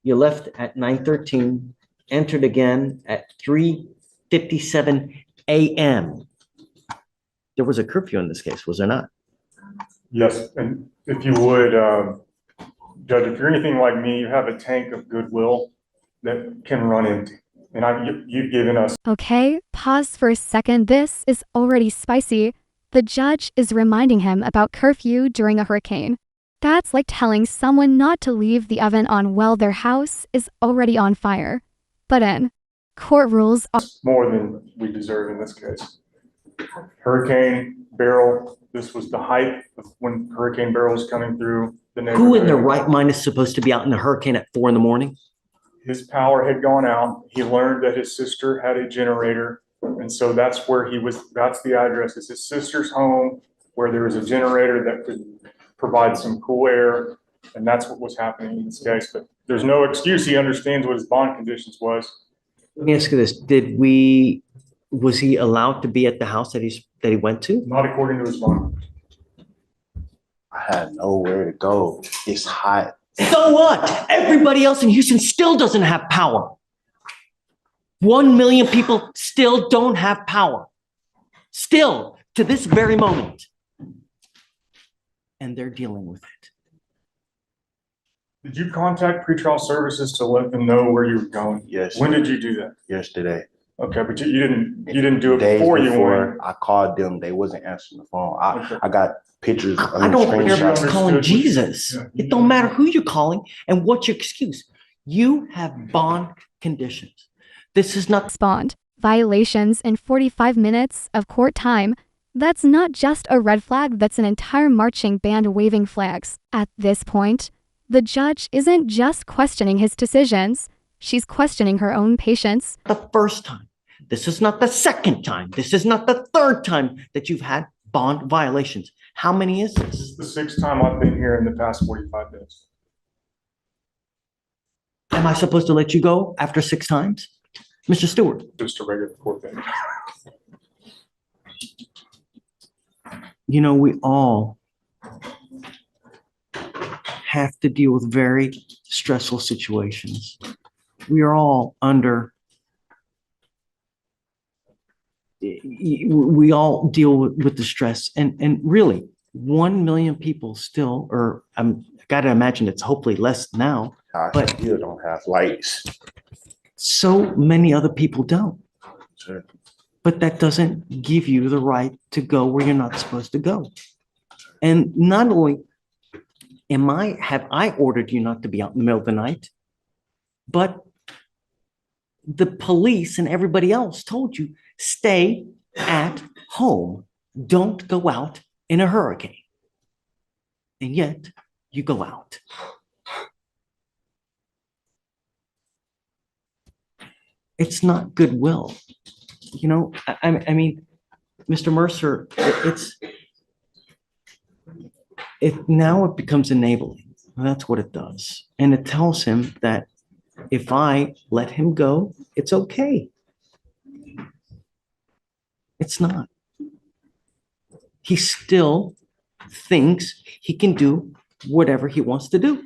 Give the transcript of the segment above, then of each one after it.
You left at 9:13, entered again at 3:57 a.m. There was a curfew in this case, was there not? Yes, and if you would, Judge, if you're anything like me, you have a tank of goodwill that can run empty. And you've given us. Okay, pause for a second. This is already spicy. The judge is reminding him about curfew during a hurricane. That's like telling someone not to leave the oven on while their house is already on fire. But in court rules are More than we deserve in this case. Hurricane Beryl, this was the height of when Hurricane Beryl was coming through the neighborhood. Who in their right mind is supposed to be out in a hurricane at 4 a.m? His power had gone out. He learned that his sister had a generator. And so that's where he was, that's the address. It's his sister's home where there was a generator that could provide some cool air. And that's what was happening in this case. But there's no excuse. He understands what his bond conditions was. Let me ask you this. Was he allowed to be at the house that he went to? Not according to his bond. I had nowhere to go. It's hot. So what? Everybody else in Houston still doesn't have power. 1 million people still don't have power. Still, to this very moment. And they're dealing with it. Did you contact pretrial services to let them know where you were going? Yes. When did you do that? Yesterday. Okay, but you didn't do it Days before you went. I called them. They wasn't answering the phone. Okay. I got pictures. I don't care about screenshots. calling Jesus. Yeah. It don't matter who you're calling and what's your excuse. You have bond conditions. This is not bond violations in 45 minutes of court time. That's not just a red flag, that's an entire marching band waving flags. At this point, the judge isn't just questioning his decisions, she's questioning her own patience. the first time. This is not the second time. This is not the third time that you've had bond violations. How many is This this? is the sixth time I've been here in the past 45 days. Am I supposed to let you go after 6 times? Mr. Stewart, Just a regular court date. you know, we all have to deal with very stressful situations. We are all under, we all deal with the stress, and really 1 million people still, or I'm got to imagine it's hopefully less now, I but still don't have lights. so many other people don't. Sure. But that doesn't give you the right to go where you're not supposed to go. And not only have I ordered you not to be out in the middle of the night, but the police and everybody else told you, stay at home. Don't go out in a hurricane. And yet you go out. It's not goodwill. You know, I mean, Mr. Mercer, now it becomes enabling. That's what it does. And it tells him that if I let him go, it's okay. It's not. He still thinks he can do whatever he wants to do.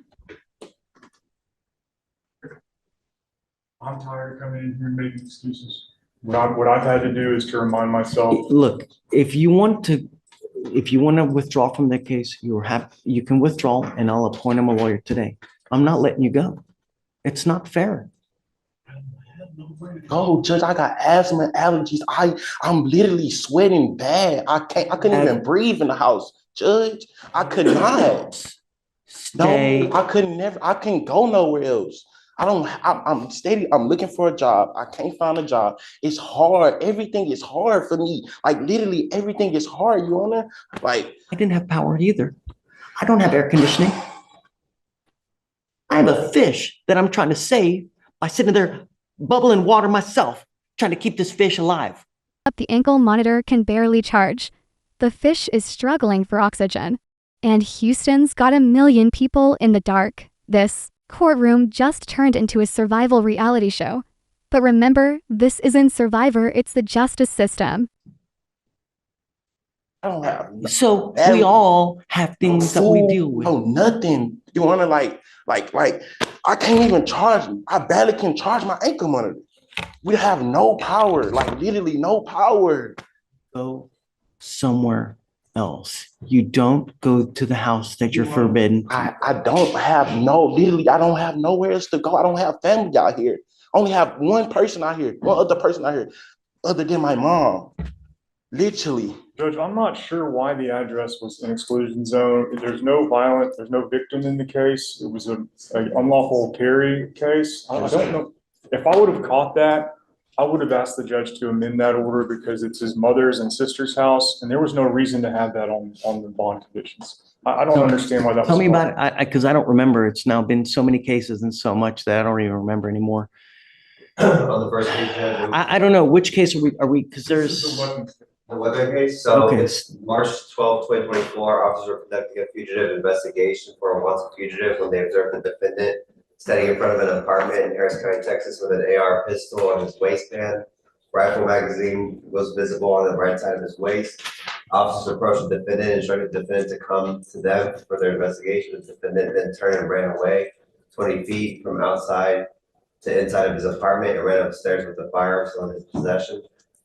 I'm tired of coming in here and making excuses. What I've had to do is to remind myself. Look, if you want to withdraw from that case, you can withdraw and I'll appoint him a lawyer today. I'm not letting you go. It's not fair. Oh, Judge, I got asthma allergies. I'm literally sweating bad. I couldn't even breathe in the house. Judge, I could not. Stay. No, I couldn't go nowhere else. I'm steady. I'm looking for a job. I can't find a job. It's hard. Everything is hard for me. Like literally everything is hard, Your Honor. Like I didn't have power either. I don't have air conditioning. I have a fish that I'm trying to save by sitting there bubbling water myself, trying to keep this fish alive. The ankle monitor can barely charge. The fish is struggling for oxygen. And Houston's got 1 million people in the dark. This courtroom just turned into a survival reality show. But remember, this isn't Survivor, it's the justice system. I don't have. So we all have things that we deal with. No, nothing. You wanna like, I can't even charge. I barely can charge my ankle monitor. We have no power, like literally no power. Go somewhere else. You don't go to the house that you're forbidden to. I don't have literally, I don't have nowhere else to go. I don't have family out here. I only have one person out here, one other person out here, other than my mom. Literally. Judge, I'm not sure why the address was an exclusion zone. There's no victim in the case. It was an unlawful carry case. I don't know. If I would have caught that, I would have asked the judge to amend that order because it's his mother's and sister's house, and there was no reason to have that on the bond conditions. I don't understand why that was. Tell me about it, because I don't remember. It's now been so many cases and so much that I don't even remember anymore. On the first case, Judge, I don't know, which case are we, because there's, the weather case, so Okay. it's March 12, 2024. Officers were conducting a fugitive investigation for a wanted fugitive when they observed the defendant standing in front of an apartment in Harris County, Texas, with an AR pistol on his waistband. Rifle magazine was visible on the right side of his waist. Officers approached the defendant and instructed the defendant to come to them for their investigation. The defendant then turned and ran away 20 feet from outside to inside of his apartment and ran upstairs with the firearm still in his possession.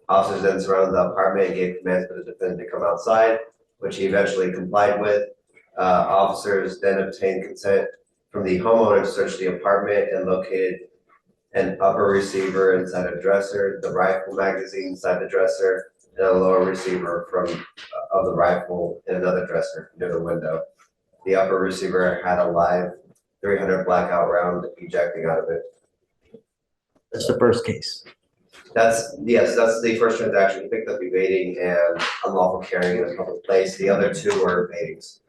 Officers then surrounded the apartment and gave commands for the defendant to come outside, which he eventually complied with. Officers then obtained consent from the homeowner to search the apartment and located an upper receiver inside a dresser, the rifle magazine inside the dresser, and a lower receiver of the rifle in another dresser near the window. The upper receiver had a live 300 blackout round ejecting out of it. that's the first case. That's the first transaction. He picked up evading and unlawful carrying in a public place. The other two were evadings.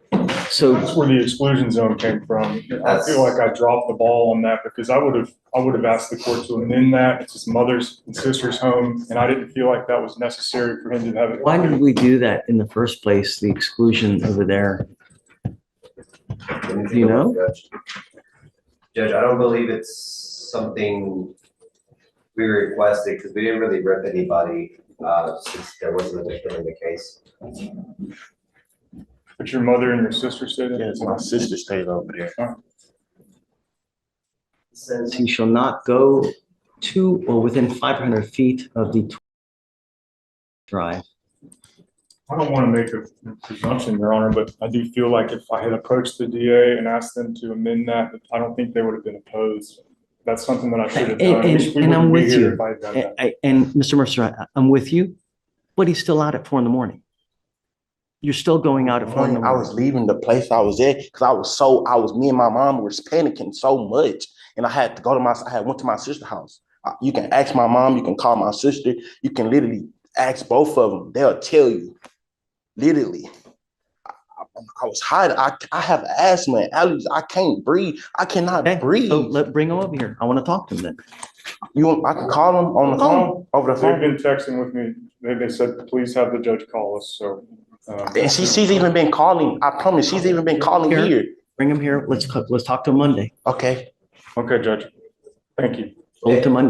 So That's where the exclusion zone came from. I feel like I dropped the ball on that because I would have asked the court to amend that. It's his mother's and sister's home, and I didn't feel like that was necessary for him to have it. why did we do that in the first place, the exclusion over there? You know? Judge, I don't believe it's something we requested because we didn't really rip anybody since there wasn't a victim in the case. But your mother and your sister said it? Yes, my sister stayed over there. Since He shall not go to or within 500 feet of the drive. I don't want to make a presumption, Your Honor, but I do feel like if I had approached the DA and asked them to amend that, I don't think they would have been opposed. That's something that I should have done. I wish we And I'm wouldn't be with here you. if I had done that. And Mr. Mercer, I'm with you, but he's still out at 4 a.m. You're still going out at 4 a.m. I was leaving the place I was at because me and my mom were panicking so much. And I had to go went to my sister's house. You can ask my mom, you can call my sister, you can literally ask both of them. They'll tell you. Literally. I was hiding. I have asthma and allergies. I can't breathe. I cannot breathe. So bring him over here. I want to talk to him then. I can call them on the phone, over the They've phone. been texting with me. They said, please have the judge call us, so. And she's even been calling. I promise she's even been calling here. Bring him here. Let's talk to him Monday. Okay. Okay, Judge. Thank you. Hold to Monday.